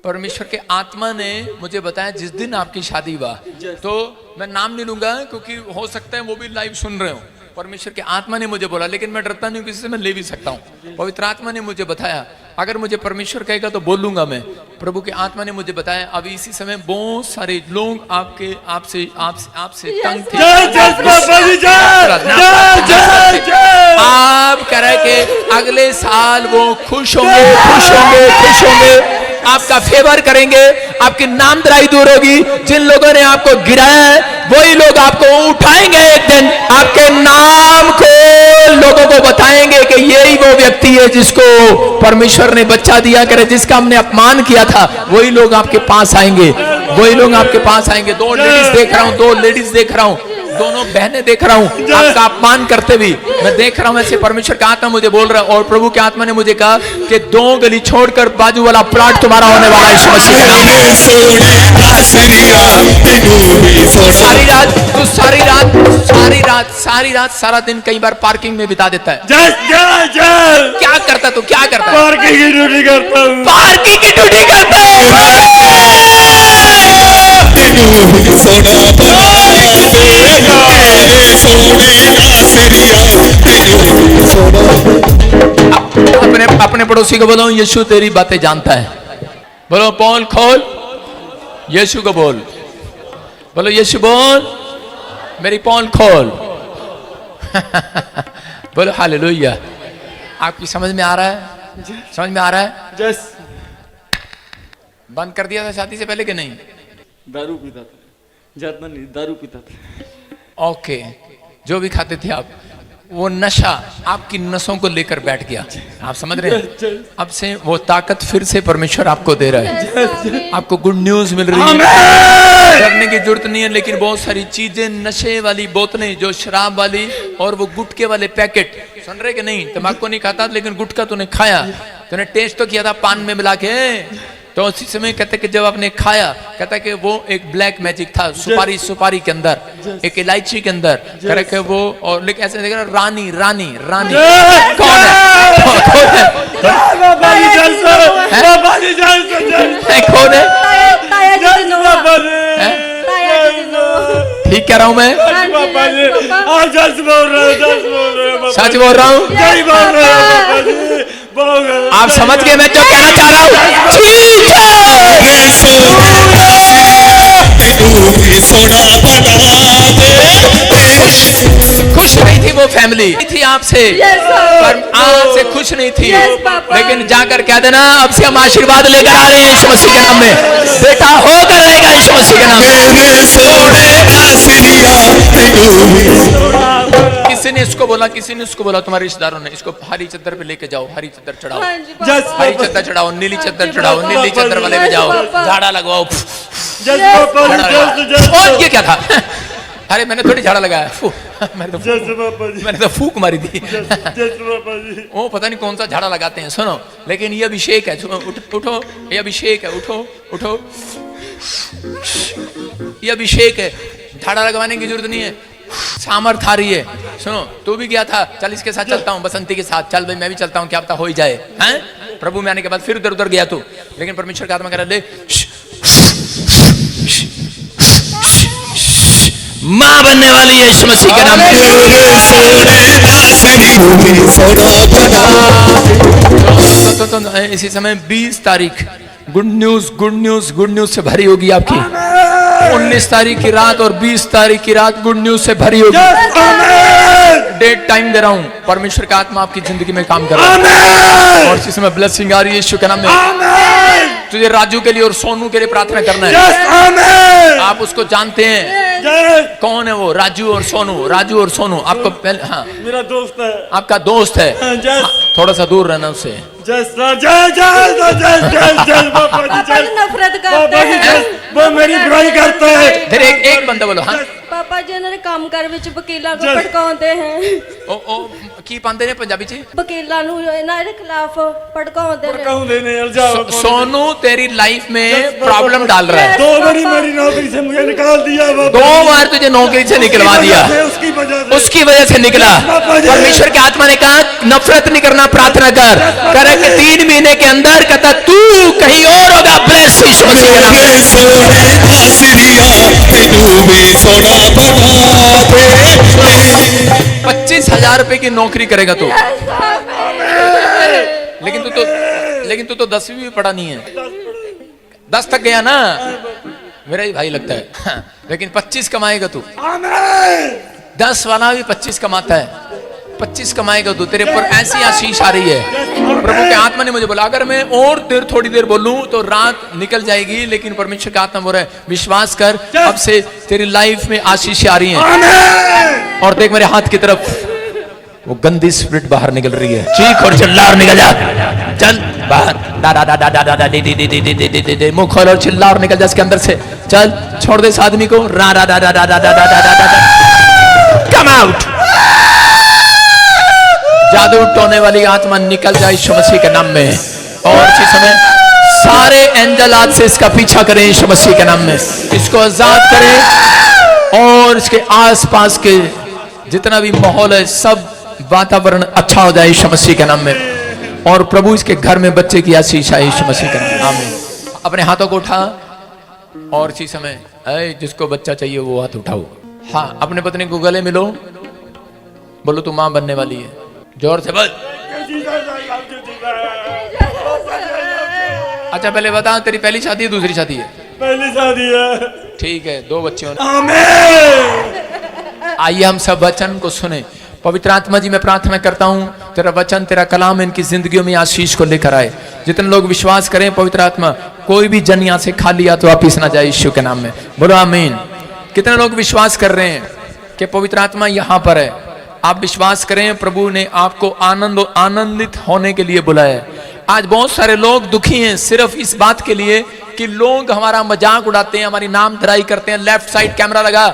परमेश्वर के आत्मा ने मुझे बताया जिस दिन आपकी शादी हुआ, तो मैं नाम नहीं लूंगा क्योंकि हो सकता है वो भी लाइव सुन रहे हो। परमेश्वर के आत्मा ने मुझे बोला, लेकिन मैं डरता नहीं, किसी से मैं ले भी सकता हूँ। पवित्र आत्मा ने मुझे बताया, अगर मुझे परमेश्वर कहेगा तो बोलूंगा मैं। प्रभु के आत्मा ने मुझे बताया अभी इसी समय बहुत सारे लोग आपसे तंग थे। आप कह रहे कि अगले साल वो खुश होंगे, आपका फेवर करेंगे, आपकी नामधराई दूर होगी। जिन लोगों ने आपको गिराया है वही लोग आपको उठाएंगे एक दिन, आपके नाम को लोगों को बताएंगे कि यही वो व्यक्ति है जिसको परमेश्वर ने बच्चा दिया करे, जिसका हमने अपमान किया था। वही लोग आपके पास आएंगे, वही लोग आपके पास आएंगे। दो लेडीज देख रहा हूँ, दोनों बहनें देख रहा हूँ आपका अपमान करते भी मैं देख रहा हूँ। ऐसे परमेश्वर का आत्मा मुझे बोल रहा है, और प्रभु के आत्मा ने मुझे कहा कि 2 गली छोड़कर बाजू वाला प्लॉट तुम्हारा होने वाला है यीशु मसीह के नाम में। सारी रात सारा दिन कई बार पार्किंग में बिता देता है। क्या करता तू? क्या करता है? पार्किंग की ड्यूटी करता हूँ। पार्किंग की ड्यूटी करता अपने पड़ोसी को बोलो यीशु तेरी बातें जानता है। बोलो पोल खोल, यीशु को बोल। बोलो यीशु बोल, मेरी पोल खोल। बोलो हालेलुया। आपकी समझ में आ रहा है? समझ में आ रहा है? जस बंद कर दिया था शादी से पहले कि नहीं? दारू पीता था, ज्यादा नहीं, दारू पीता था। ओके, जो भी खाते थे आप, वो नशा आपकी नसों को लेकर बैठ गया। आप समझ रहे हैं? अब से वो ताकत फिर से परमेश्वर आपको दे रहा है। आपको गुड न्यूज मिल रही है, डरने की जरूरत नहीं है। लेकिन बहुत सारी चीजें, नशे वाली बोतलें, जो शराब वाली और वो गुटके वाले पैकेट, सुन रहे कि नहीं? तंबाकू नहीं खाता लेकिन गुटका तूने खाया, तूने टेस्ट तो किया था पान में मिला के। तो उसी समय कहते कि जब आपने खाया, कहता कि वो एक ब्लैक मैजिक था, सुपारी के अंदर, एक इलायची के अंदर, कह के वो, और लेकिन ऐसे देख रहा रानी कौन है? कौन है? ठीक कह रहा हूँ मैं? सच बोल रहा हूँ? आप समझ गए मैं जो कहना चाह रहा हूँ? ठीक खुश नहीं थी वो फैमिली, थी आपसे, पर आपसे खुश नहीं थी। लेकिन जाकर कह देना अब से हम आशीर्वाद लेकर आ रहे हैं यीशु मसीह के नाम में। बेटा होकर रहेगा यीशु मसीह के नाम में। किसी ने इसको बोला, तुम्हारे रिश्तेदारों ने, इसको हरी चद्दर पे लेके जाओ, हरी चद्दर चढ़ाओ, हरी चद्दर चढ़ाओ, नीली चद्दर चढ़ाओ, नीली चद्दर वाले में जाओ, झाड़ा लगवाओ। और ये क्या था? अरे मैंने थोड़ी झाड़ा लगाया, मैंने तो फूक मारी थी। वो पता नहीं कौन सा झाड़ा लगाते हैं। सुनो, लेकिन ये अभिषेक है, उठो, ये अभिषेक है, उठो, ये अभिषेक है, झाड़ा लगवाने की जरूरत नहीं है, सामर्थ आ रही है। सुनो, तू भी गया था, चल इसके साथ चलता हूँ, बसंती के साथ चल भाई, मैं भी चलता हूँ, क्या पता हो ही जाए। हैं? प्रभु में आने के बाद फिर उधर गया तू, लेकिन परमेश्वर का आत्मा कह रहा ले, माँ बनने वाली है यीशु मसीह के नाम में। तो इसी समय 20 तारीख गुड न्यूज से भरी होगी आपकी। 19 तारीख की रात और 20 तारीख की रात गुड न्यूज से भरी होगी। डेट टाइम दे रहा हूँ, परमेश्वर का आत्मा आपकी जिंदगी में काम कर रहा है, और इसी समय ब्लेसिंग आ रही है यीशु के नाम में। तुझे राजू के लिए और सोनू के लिए प्रार्थना करना है। आप उसको जानते हैं? कौन है वो? राजू और सोनू आपको पहले, हाँ मेरा दोस्त है, आपका दोस्त है। थोड़ा सा दूर रहना उससे। नफरत करते हैं, वो मेरी बुराई करता है। फिर एक बंदा बोलो। हाँ पापा जी ने काम कर विच वकीला को भड़काਉਂਦੇ हैं। ओ की पांदे ने पंजाबी च वकीला नु इन्हां दे खिलाफ भड़काਉਂਦੇ ने। इल्जाम सोनू तेरी लाइफ में प्रॉब्लम डाल रहा है। 2 बारी मेरी नौकरी से मुझे निकाल दिया, 2 बार तुझे नौकरी से निकलवा दिया, उसकी वजह से निकला। परमेश्वर के आत्मा ने कहा नफरत नहीं करना, प्रार्थना कर। 3 महीने के अंदर कहता तू कहीं और होगा ब्लेस, है आसरिया तेनू भी सोना बना दे। 25,000 रुपए की नौकरी करेगा तू। लेकिन तू तो 10वीं भी पढ़ा नहीं है। 10 तक गया ना, मेरा ही भाई लगता है। हाँ, लेकिन 25 कमाएगा तू। 10 वाला भी 25 कमाता है। 25 कमाएगा तू। तेरे पर ऐसी आशीष आ रही है। प्रभु के आत्मा ने मुझे बोला अगर मैं और थोड़ी देर बोलूं तो रात निकल जाएगी, लेकिन परमेश्वर का आत्मा बोल रहा है विश्वास कर, अब से तेरी लाइफ में आशीष आ रही है। और देख मेरे हाथ की तरफ, वो गंदी स्पिरिट बाहर निकल रही है। चीख और चिल्ला और निकल जा, चल बाहर। दा दा दा दा दा दा दे दे दे दे दे दे दे, मुंह खोल और चिल्ला और निकल जा इसके अंदर से। चल छोड़ दे इस आदमी को। रा रा रा रा रा रा रा रा रा रा, कम आउट। जादू टोने वाली आत्मा निकल जाए यीशु मसीह के नाम में। और इसी समय सारे एंजल आज से इसका पीछा करें यीशु मसीह के नाम में। इसको आजाद करें और इसके आसपास के जितना भी माहौल है सब वातावरण अच्छा हो जाए यीशु मसीह के नाम में। और प्रभु इसके घर में बच्चे की आशीष आए यीशु मसीह के नाम में। आमीन। अपने हाथों को उठा और इसी समय जिसको बच्चा चाहिए वो हाथ उठाओ। हाँ, अपने पत्नी को गले मिलो, बोलो तू मां बनने वाली है। जोर से बोल। अच्छा पहले बता, तेरी पहली शादी है दूसरी शादी है? पहली शादी है। ठीक है, 2 बच्चे होने। आमीन। आइए हम सब वचन को सुने। पवित्र आत्मा जी मैं प्रार्थना करता हूं तेरा वचन तेरा कलाम इनकी जिंदगियों में आशीष को लेकर आए। जितने लोग विश्वास करें पवित्र आत्मा कोई भी जन यहाँ से खाली या तो वापिस ना जाए यीशु के नाम में। बोलो आमीन। कितने लोग विश्वास कर रहे हैं कि पवित्र आत्मा यहाँ पर है? आप विश्वास करें प्रभु ने आपको आनंदित होने के लिए बुलाया है। आज बहुत सारे लोग दुखी हैं सिर्फ इस बात के लिए कि लोग हमारा मजाक उड़ाते हैं, हमारी नामधराई करते हैं। लेफ्ट साइड कैमरा लगा।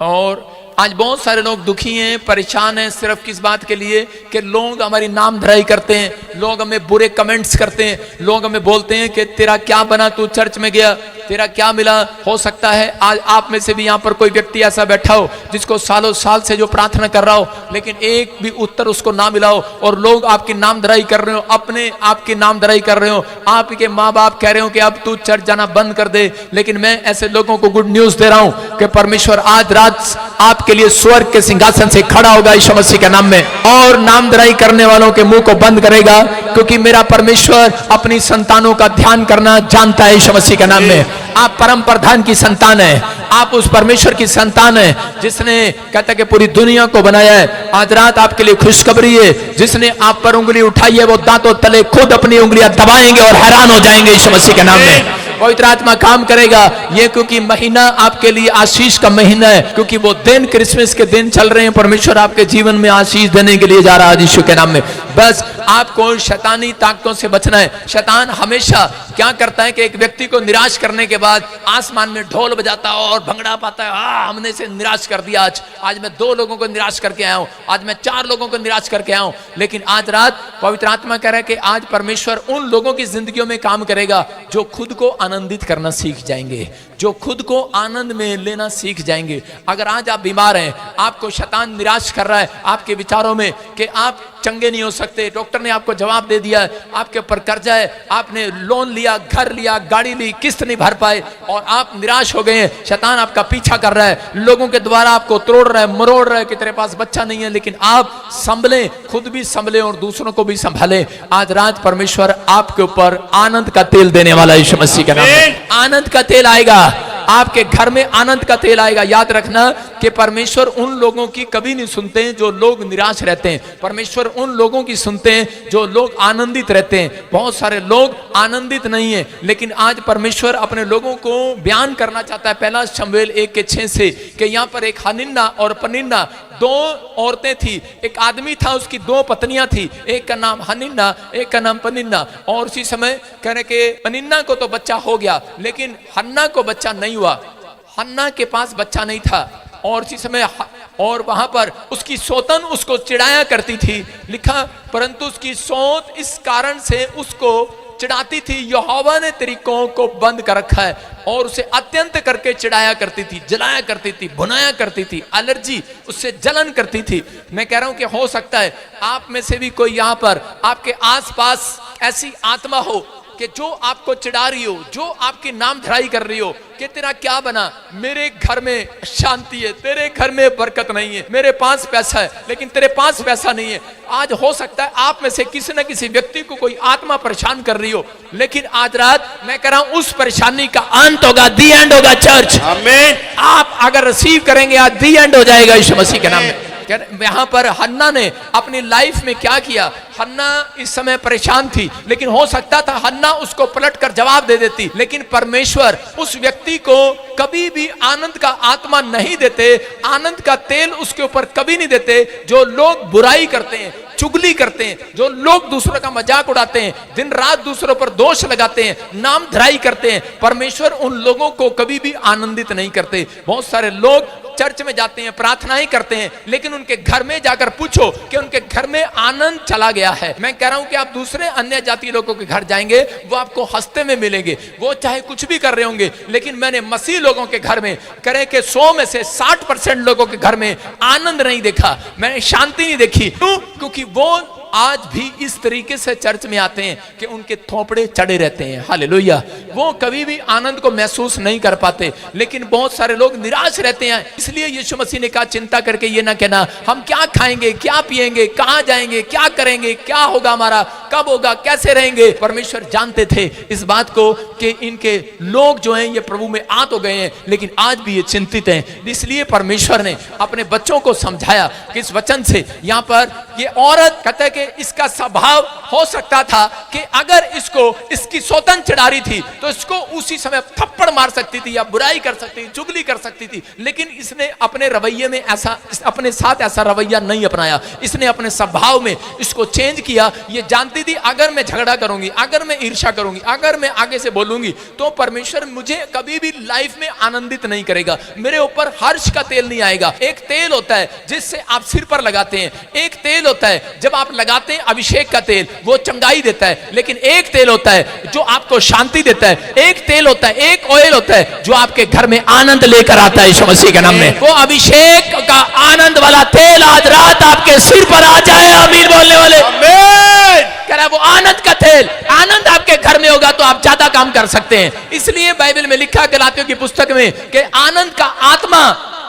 और आज बहुत सारे लोग दुखी हैं, परेशान हैं सिर्फ किस बात के लिए कि लोग हमारी नामधराई करते हैं, लोग हमें बुरे कमेंट्स करते हैं, लोग हमें बोलते हैं कि तेरा क्या बना, तू चर्च में गया, तेरा क्या मिला। हो सकता है आज आप में से भी यहाँ पर कोई व्यक्ति ऐसा बैठा हो जिसको सालों साल से जो प्रार्थना कर रहा हो लेकिन एक भी उत्तर उसको ना मिला हो, और लोग आपकी नामधराई कर रहे हो, अपने आपकी नामधराई कर रहे हो। आपके माँ बाप कह रहे हो कि अब तू चर्च जाना बंद कर दे। लेकिन मैं ऐसे लोगों को गुड न्यूज दे रहा हूं कि परमेश्वर आज रात आपके लिए स्वर्ग के सिंहासन से खड़ा होगा यीशु मसीह के नाम में, और नामधराई करने वालों के मुंह को बंद करेगा, क्योंकि मेरा परमेश्वर अपनी संतानों का ध्यान करना जानता है यीशु मसीह के नाम में। आप परम प्रधान की संतान है, आप उस परमेश्वर की संतान है जिसने कहता है कि पूरी दुनिया को बनाया है। आज रात आपके लिए खुशखबरी है, जिसने आप पर उंगली उठाई है वो दांतों तले खुद अपनी उंगलियां दबाएंगे और हैरान हो जाएंगे यीशु मसीह के नाम में। पवित्र आत्मा काम करेगा ये, क्योंकि महीना आपके लिए आशीष का महीना है, क्योंकि वो दिन क्रिसमस के दिन चल रहे हैं। परमेश्वर आपके जीवन में आशीष देने के लिए जा रहा है यीशु के नाम में। बस आपको शैतानी ताकतों से बचना है। शैतान हमेशा क्या करता है कि एक व्यक्ति को निराश करने के बाद आसमान में ढोल बजाता है और भंगड़ा पाता है, हमने इसे निराश कर दिया। आज मैं 2 लोगों को निराश करके आया हूं, आज मैं 4 लोगों को निराश करके आया हूं। लेकिन आज रात पवित्र आत्मा कह रहा है कि आज परमेश्वर उन लोगों की जिंदगियों में काम करेगा जो खुद को आनंदित करना सीख जाएंगे, जो खुद को आनंद में लेना सीख जाएंगे। अगर आज आप बीमार हैं, आपको शैतान निराश कर रहा है आपके विचारों में कि आप चंगे नहीं हो सकते, डॉक्टर ने आपको जवाब दे दिया है, आपके ऊपर कर्जा है, आपने लोन लिया, घर लिया, गाड़ी ली, किस्त नहीं भर पाए और आप निराश हो गए हैं। शैतान आपका पीछा कर रहा है, लोगों के द्वारा आपको तोड़ रहा है, मरोड़ रहा है कि तेरे पास बच्चा नहीं है। लेकिन आप संभले, खुद भी संभले और दूसरों को भी संभाले। आज रात परमेश्वर आपके ऊपर आनंद का तेल देने वाला है यीशु मसीह के नाम में। आनंद का तेल आएगा आपके घर में, आनंद का तेल आएगा। याद रखना कि परमेश्वर उन लोगों की कभी नहीं सुनते हैं जो लोग निराश रहते हैं, परमेश्वर उन लोगों की सुनते हैं जो लोग आनंदित रहते हैं। बहुत सारे लोग आनंदित नहीं है, लेकिन आज परमेश्वर अपने लोगों को बयान करना चाहता है। पहला शमूएल 1:6 से कि यहाँ पर एक हनिन्ना और पनिन्ना 2 औरतें थी, एक आदमी था उसकी 2 पत्नियां थी, एक का नाम हनिन्ना, एक का नाम पनिन्ना। और उसी समय कह रहे कि पनिन्ना को तो बच्चा हो गया लेकिन हन्ना को बच्चा नहीं हुआ, हन्ना के पास बच्चा नहीं था। और इसी समय और वहां पर उसकी सौतन उसको चिढ़ाया करती थी, लिखा परंतु उसकी सौत इस कारण से उसको चिढ़ाती थी, यहोवा ने तेरी कोख को बंद कर रखा है, और उसे अत्यंत करके चिढ़ाया करती थी, जलाया करती थी, भुनाया करती थी, एलर्जी उससे जलन करती थी। मैं कह रहा हूं कि हो सकता है आप में से भी कोई यहाँ पर आपके आसपास ऐसी आत्मा हो कि जो आपको चिढ़ा रही हो, जो आपकी नाम धराई कर रही हो कि तेरा क्या बना, मेरे घर में शांति है, तेरे घर में बरकत नहीं है, मेरे पास पैसा है लेकिन तेरे पास पैसा नहीं है। आज हो सकता है आप में से किसी न किसी व्यक्ति को कोई आत्मा परेशान कर रही हो, लेकिन आज रात मैं कह रहा हूं उस परेशानी का अंत होगा, दी एंड होगा चर्च। आमीन। आप अगर रिसीव करेंगे आज दी एंड हो जाएगा यीशु मसीह के नाम में। यहां पर हन्ना ने अपनी लाइफ में क्या किया, हन्ना इस समय परेशान थी, लेकिन हो सकता था हन्ना उसको पलट कर जवाब दे देती, लेकिन परमेश्वर उस व्यक्ति को कभी भी आनंद का आत्मा नहीं देते, आनंद का तेल उसके ऊपर कभी नहीं देते। जो लोग बुराई करते हैं, चुगली करते हैं, जो लोग दूसरों का मजाक उड़ाते हैं, दिन रात दूसरों पर दोष लगाते हैं, नाम धराई करते हैं, परमेश्वर उन लोगों को कभी भी आनंदित नहीं करते। बहुत सारे लोग चर्च में जाते हैं, प्रार्थनाएं करते हैं, लेकिन उनके घर में जाकर पूछो कि उनके घर में आनंद चला गया है। मैं कह रहा हूं कि आप दूसरे अन्य जाति लोगों के घर जाएंगे, वो आपको हंसते में मिलेंगे, वो चाहे कुछ भी कर रहे होंगे, लेकिन मैंने मसीह लोगों के घर में करे कि 100 में से 60% लोगों के घर में आनंद नहीं देखा, मैंने शांति नहीं देखी। क्यों? क्योंकि वो आज भी इस तरीके से चर्च में आते हैं कि उनके थोपड़े चढ़े रहते हैं। हालेलुया। वो कभी भी आनंद को महसूस नहीं कर पाते, लेकिन बहुत सारे लोग निराश रहते हैं। इसलिए यीशु मसीह ने कहा चिंता करके ये ना कहना हम क्या खाएंगे, क्या पिएंगे, कहां जाएंगे, क्या करेंगे, क्या होगा हमारा, कब होगा, कैसे रहेंगे। परमेश्वर जानते थे इस बात को कि इनके लोग जो हैं ये प्रभु में आ तो गए हैं, लेकिन आज भी ये चिंतित हैं। इसलिए परमेश्वर ने अपने बच्चों को समझाया कि इस वचन से यहाँ पर ये औरत कहता है कि इसका स्वभाव हो सकता था कि अगर इसको इसकी सौतन चढ़ारी थी तो इसको उसी समय थप्पड़ मार सकती थी या बुराई कर सकती थी, चुगली कर सकती थी, लेकिन इसने अपने रवैये में ऐसा, अपने साथ ऐसा रवैया नहीं अपनाया। इसने अपने स्वभाव में इसको चेंज किया। ये जानती थी अगर मैं झगड़ा करूंगी, अगर मैं ईर्ष्या करूंगी, अगर मैं आगे से बोलूंगी तो परमेश्वर मुझे कभी भी लाइफ में आनंदित नहीं करेगा, मेरे ऊपर हर्ष का तेल नहीं आएगा। एक तेल होता है जिससे आप सिर पर लगाते हैं, एक तेल होता है जब आप लगाते हैं अभिषेक का तेल, वो चंगाई देता है, लेकिन एक तेल होता है जो आपको शांति देता है। एक तेल होता है, एक ऑयल होता है जो आपके घर में आनंद लेकर आता है यीशु मसीह के नाम में। वो अभिषेक का आनंद वाला तेल आज रात आपके सिर पर आ जाए। आमीन बोलने वाले कह रहा है वो आनंद का तेल, आनंद आपके घर में होगा तो आप ज्यादा काम कर सकते हैं। इसलिए बाइबल में लिखा गलातियों की पुस्तक में कि आनंद का आत्मा,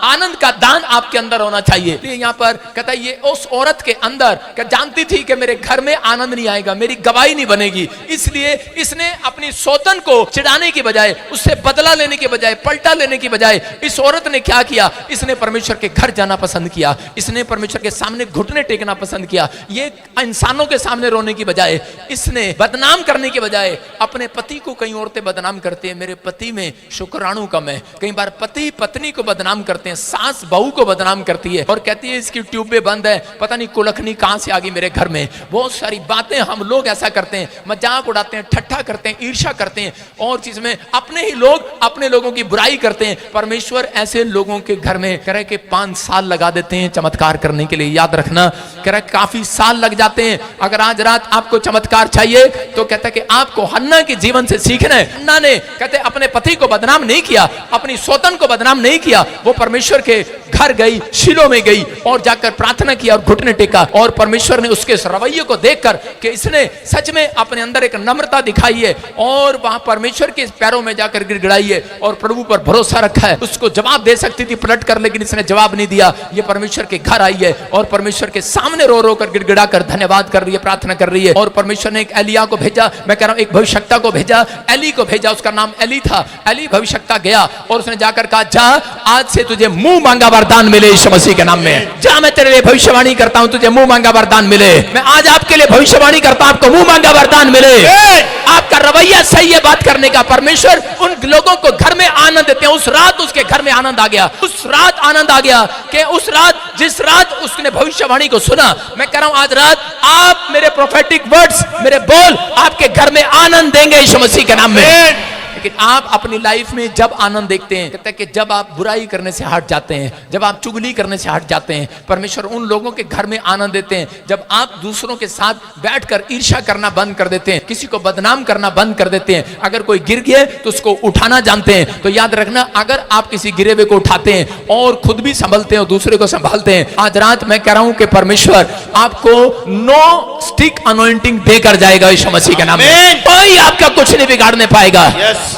आनंद का दान आपके अंदर होना चाहिए। यहाँ पर कहता है ये उस औरत के अंदर जानती थी कि मेरे घर में आनंद नहीं आएगा, मेरी गवाही नहीं बनेगी, इसलिए इसने अपनी सौतन को चिढ़ाने की बजाय, उससे बदला लेने के बजाय, पलटा लेने की बजाय इस औरत ने क्या किया, इसने परमेश्वर के घर जाना पसंद किया, इसने परमेश्वर के सामने घुटने टेकना पसंद किया। ये इंसानों के सामने रोने की बजाय, इसने बदनाम करने की बजाय अपने पति को, कई औरतें बदनाम करती है मेरे पति में शुक्राणु कम है, कई बार पति पत्नी को बदनाम करते, सास बहू को बदनाम करती है और कहती है इसकी ट्यूबें बंद है, पता नहीं कुलखनी कहां से आ गई मेरे घर में। बहुत सारी बातें हम लोग ऐसा करते हैं, मजाक उड़ाते हैं, ठट्ठा करते हैं, ईर्ष्या करते हैं, और चीज में अपने ही लोग अपने लोगों की बुराई करते हैं। परमेश्वर ऐसे लोगों के घर में कह रहे कि 5 साल लगा देते हैं चमत्कार करने के लिए। याद रखना, कह रहे काफी साल लग जाते हैं। अगर आज रात आपको चमत्कार चाहिए तो कहता है कि आपको हन्ना के जीवन से सीखना है। हन्ना ने कहते अपने पति को बदनाम नहीं किया, अपनी सौतन को बदनाम नहीं किया, वो परमेश्वर के घर गई, शिलो में गई और जाकर प्रार्थना किया और घुटने टेका, और परमेश्वर ने उसके रवैये को देखकर कि इसने सच में अपने अंदर एक नम्रता दिखाई है और वहां परमेश्वर के पैरों में जाकर गिड़गिड़ाई है और प्रभु पर भरोसा रखा है। उसको जवाब दे सकती थी पलट कर, लेकिन इसने जवाब नहीं दिया। ये परमेश्वर के घर आई है और परमेश्वर के सामने रो रो कर गिड़गिड़ा कर धन्यवाद कर रही है, प्रार्थना कर रही है। और परमेश्वर ने एक एलिया को भेजा, मैं कह रहा हूं एक भविष्यवक्ता को भेजा, एली को भेजा, उसका नाम एली था। एली भविष्यवक्ता गया और उसने जाकर कहा जा आज से तुझे मुंह मांगा वरदान मिले यीशु मसीह के नाम में। जा मैं तेरे लिए भविष्यवाणी करता हूं, तुझे मुंह मांगा वरदान मिले। मैं आज आपके लिए भविष्यवाणी करता हूं, आपको मुंह मांगा वरदान मिले। आपका रवैया सही है बात करने का, परमेश्वर उन लोगों को घर में आनंद देते हैं। उस रात उसके घर में आनंद आ गया, उस रात आनंद आ गया कि उस रात, जिस रात उसने भविष्यवाणी को सुना, मैं कह रहा हूं आज रात आप मेरे प्रोफेटिक वर्ड्स, मेरे बोल आपके घर में आनंद देंगे यीशु मसीह के नाम में। लेकिन आप अपनी लाइफ में जब आनंद देखते हैं, कहते हैं कि जब आप बुराई करने से हट जाते हैं, जब आप चुगली करने से हट जाते हैं, परमेश्वर उन लोगों के घर में आनंद देते हैं जब आप दूसरों के साथ बैठकर ईर्ष्या करना बंद कर देते हैं, किसी को बदनाम करना बंद कर देते हैं। अगर कोई गिर गया तो उसको उठाना जानते हैं। तो याद रखना, अगर आप किसी गिरे हुए को उठाते हैं और खुद भी संभलते हैं और दूसरे को संभालते हैं, आज रात मैं कह रहा हूं कि परमेश्वर आपको नो स्टिक अनॉइंटिंग देकर जाएगा यीशु मसीह के नाम में। कोई आपका कुछ नहीं बिगाड़ने पाएगा,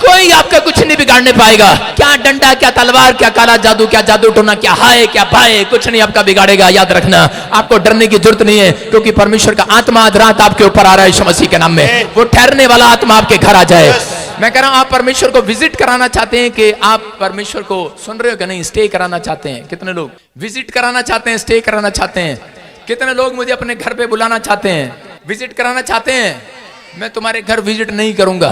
कोई आपका कुछ नहीं बिगाड़ने पाएगा। क्या डंडा, क्या तलवार, क्या काला जादू, क्या जादू टोना, क्या हाय, क्या पाए, कुछ नहीं आपका बिगाड़ेगा। याद रखना, आपको डरने की जरूरत नहीं है, क्योंकि परमेश्वर का आत्मा आज रात आपके ऊपर आ रहा है यीशु मसीह के नाम में। वो ठहरने वाला आत्मा आपके घर आ जाए। मैं कह रहा हूं, आप परमेश्वर को विजिट कराना चाहते हैं कि आप परमेश्वर को सुन रहे हो कि नहीं, स्टे कराना चाहते हैं? कितने लोग विजिट कराना चाहते हैं, स्टे कराना चाहते हैं? कितने लोग मुझे अपने घर पे बुलाना चाहते हैं, विजिट कराना चाहते हैं? मैं तुम्हारे घर विजिट नहीं करूंगा।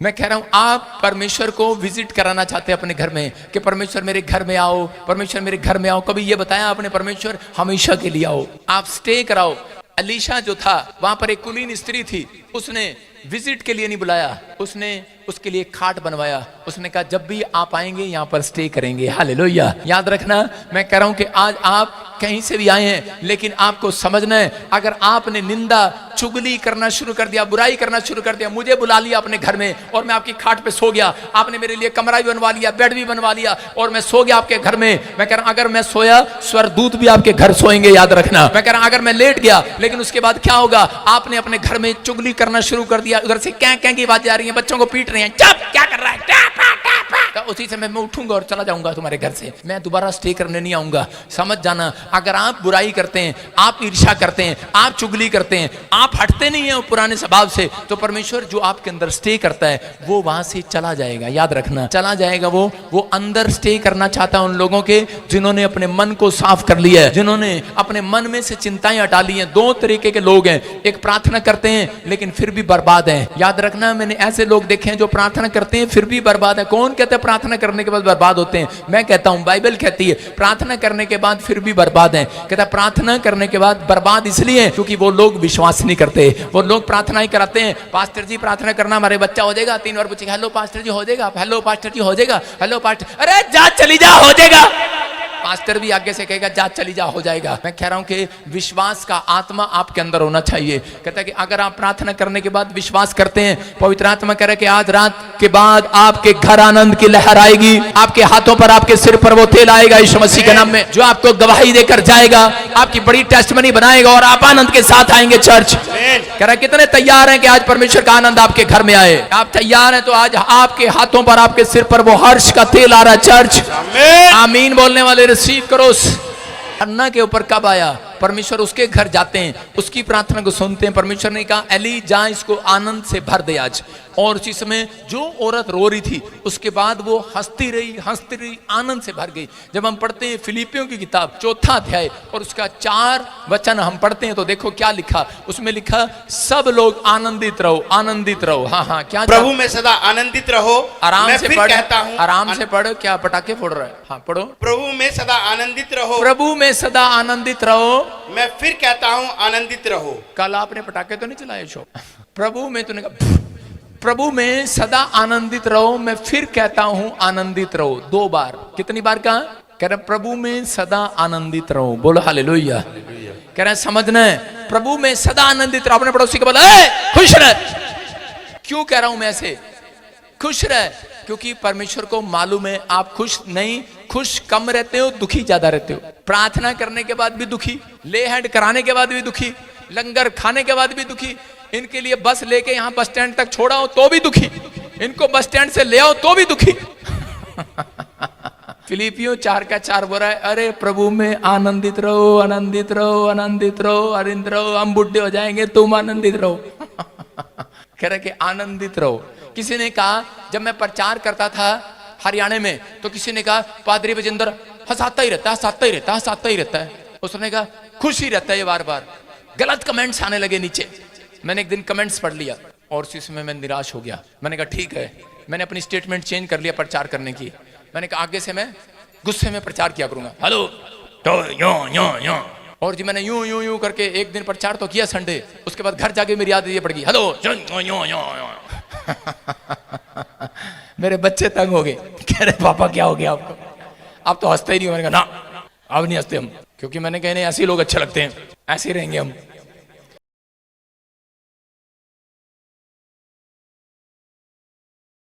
मैं कह रहा हूं, आप परमेश्वर को विजिट कराना चाहते हैं अपने घर में कि परमेश्वर मेरे घर में आओ, परमेश्वर मेरे घर में आओ। कभी ये बताया आपने परमेश्वर हमेशा के लिए आओ, आप स्टे कराओ। अलीशा जो था, वहां पर एक कुलीन स्त्री थी, उसने विजिट के लिए नहीं बुलाया, उसने उसके लिए खाट बनवाया। उसने कहा जब भी आप आएंगे यहाँ पर स्टे करेंगे। हालेलुया। याद रखना, मैं कह रहा हूं कि आज आप कहीं से भी आए हैं, लेकिन आपको समझना है, अगर आपने निंदा चुगली करना शुरू कर दिया, बुराई करना शुरू कर दिया, मुझे बुला लिया अपने घर में और मैं आपकी खाट पे सो गया, आपने मेरे लिए कमरा भी बनवा लिया, बेड भी बनवा लिया और मैं सो गया आपके घर में। मैं कह रहा हूं, अगर मैं सोया, स्वर्गदूत भी आपके घर सोएंगे। याद रखना, मैं कह रहा हूं, अगर मैं लेट गया, लेकिन उसके बाद क्या होगा, आपने अपने घर में चुगली करना शुरू कर दिया, उधर से क्या क्या की आवाजें आ रही हैं, बच्चों को पीट रहे हैं, चुप, क्या कर रहा है, तो उसी समय मैं उठूंगा और चला जाऊंगा तुम्हारे घर से, मैं दोबारा स्टे करने नहीं आऊंगा। समझ जाना, अगर आप बुराई करते हैं, आप ईर्ष्या करते हैं, आप चुगली करते हैं, आप हटते नहीं हैं पुराने स्वभाव से, तो परमेश्वर जो आपके अंदर स्टे करता है वो वहां से चला जाएगा। याद रखना, चला जाएगा। वो अंदर स्टे करना चाहता है उन लोगों के जिन्होंने अपने मन को साफ कर लिया है, जिन्होंने अपने मन में से चिंताएं हटा ली हैं। दो तरीके के लोग हैं, एक प्रार्थना करते हैं लेकिन फिर भी बर्बाद हैं। याद रखना, मैंने ऐसे लोग देखे हैं जो प्रार्थना करते हैं फिर भी बर्बाद है। कौन कहता है प्रार्थना करने के बाद बर्बाद होते हैं? मैं कहता हूं, बाइबल कहती है प्रार्थना करने के बाद फिर भी बर्बाद है। कहता है प्रार्थना करने के बाद बर्बाद इसलिए क्योंकि वो लोग विश्वास नहीं करते। वो लोग प्रार्थना ही कराते हैं, पास्टर जी प्रार्थना करना, हमारे बच्चा हो जाएगा। 3 बार पूछेगा, हेलो पास्टर जी हो जाएगा, हेलो पास्टर जी हो जाएगा, हेलो पास्टर, अरे जा चली जा हो जाएगा। पास्टर भी आगे से कहेगा जा चली जा हो जाएगा। मैं कह रहा हूं कि विश्वास का आत्मा आपके अंदर होना चाहिए। कहता है कि अगर आप प्रार्थना करने के बाद विश्वास करते हैं, पवित्र आत्मा कह रहा है कि आज रात के बाद आपके घर आनंद की लहर आएगी, आपके हाथों पर, आपके सिर पर वो तेल आएगा यीशु मसीह के नाम में, जो आपको गवाही देकर जाएगा, आपकी बड़ी टेस्टमनी बनाएगा और आप आनंद के साथ आएंगे चर्च। कह रहा है कितने तैयार हैं कि आज परमेश्वर का आनंद आपके घर में आए? आप तैयार हैं तो आज आपके हाथों पर, आपके सिर पर वो हर्ष का तेल आ रहा है चर्च। आमीन बोलने वाले रिसीव करो। अन्ना के ऊपर कब आया? परमेश्वर उसके घर जाते हैं, उसकी प्रार्थना को सुनते हैं। परमेश्वर ने कहा एली जा इसको आनंद से भर दे आज। और उसी समय जो औरत रो रही थी उसके बाद वो हंसती रही, आनंद से भर गई। जब हम पढ़ते हैं फिलिपियों की किताब 4 अध्याय और उसका 4 वचन हम पढ़ते हैं तो देखो क्या लिखा, उसमें लिखा सब लोग आनंदित रहो, आनंदित रहो। हाँ, क्या प्रभु में सदा आनंदित रहो। आराम से पढ़, कहता हूँ, आराम से पढ़, क्या पटाखे फोड़ रहा है? हाँ पढ़ो। प्रभु में सदा आनंदित रहो, प्रभु में सदा आनंदित रहो। मैं फिर कहता हूँ आनंदित रहो। कल आपने पटाखे तो नहीं चलाए शो? प्रभु में तूने कहा प्रभु में सदा आनंदित रहो, मैं फिर कहता हूं आनंदित रहो। 2 बार। कितनी बार कहा? कह रहा प्रभु में सदा आनंदित रहो। बोलो हालेलुया। कह रहा समझना है, प्रभु में सदा आनंदित रहो। अपने पड़ोसी को बोला खुश रह। क्यों कह रहा हूं मैं ऐसे? खुश रह, क्योंकि परमेश्वर को मालूम है आप खुश नहीं, खुश कम रहते हो, दुखी ज्यादा रहते हो। प्रार्थना करने के बाद भी दुखी, ले हैंड कराने के बाद भी दुखी, लंगर खाने के बाद भी दुखी, इनके लिए बस लेके यहाँ बस स्टैंड तक छोड़ा हो तो भी दुखी, इनको बस स्टैंड से ले आओ तो भी दुखी। फिलिपियों 4:4 बोल रहा है अरे प्रभु में आनंदित रहो, आनंदित रहो, आनंदित रहो, आनंदित रहो, हम बुढ़े हो जाएंगे, तुम आनंदित रहो। कह रहे कि आनंदित रहो। किसी ने कहा, जब मैं प्रचार करता था हरियाणा में तो किसी ने कहा पादरी बजिंदर हंसाता ही रहता है, हंसाता ही रहता है, हंसाता ही रहता है। उसने कहा खुश ही रहता है ये बार बार। गलत कमेंट्स आने लगे नीचे। मैंने एक दिन कमेंट्स पढ़ लिया और उसी समय मैं निराश हो गया। मैंने कहा ठीक है, मैंने अपनी स्टेटमेंट चेंज कर लिया प्रचार करने की। मैंने कहा आगे से मैं गुस्से में प्रचार किया करूंगा। हेलो तो यो और जी मैंने यूं करके एक दिन प्रचार तो किया संडे, उसके बाद घर जाके मेरी याद ये पड़ गई हेलो यो। मेरे बच्चे तंग हो गए, कह रहे पापा क्या हो गया आपको, आप तो हंसते ही नहीं हो। मैंने कहा ना अब नहीं हंसते हम, क्योंकि मैंने कहा नहीं ऐसे लोग अच्छे लगते हैं, ऐसे ही रहेंगे हम।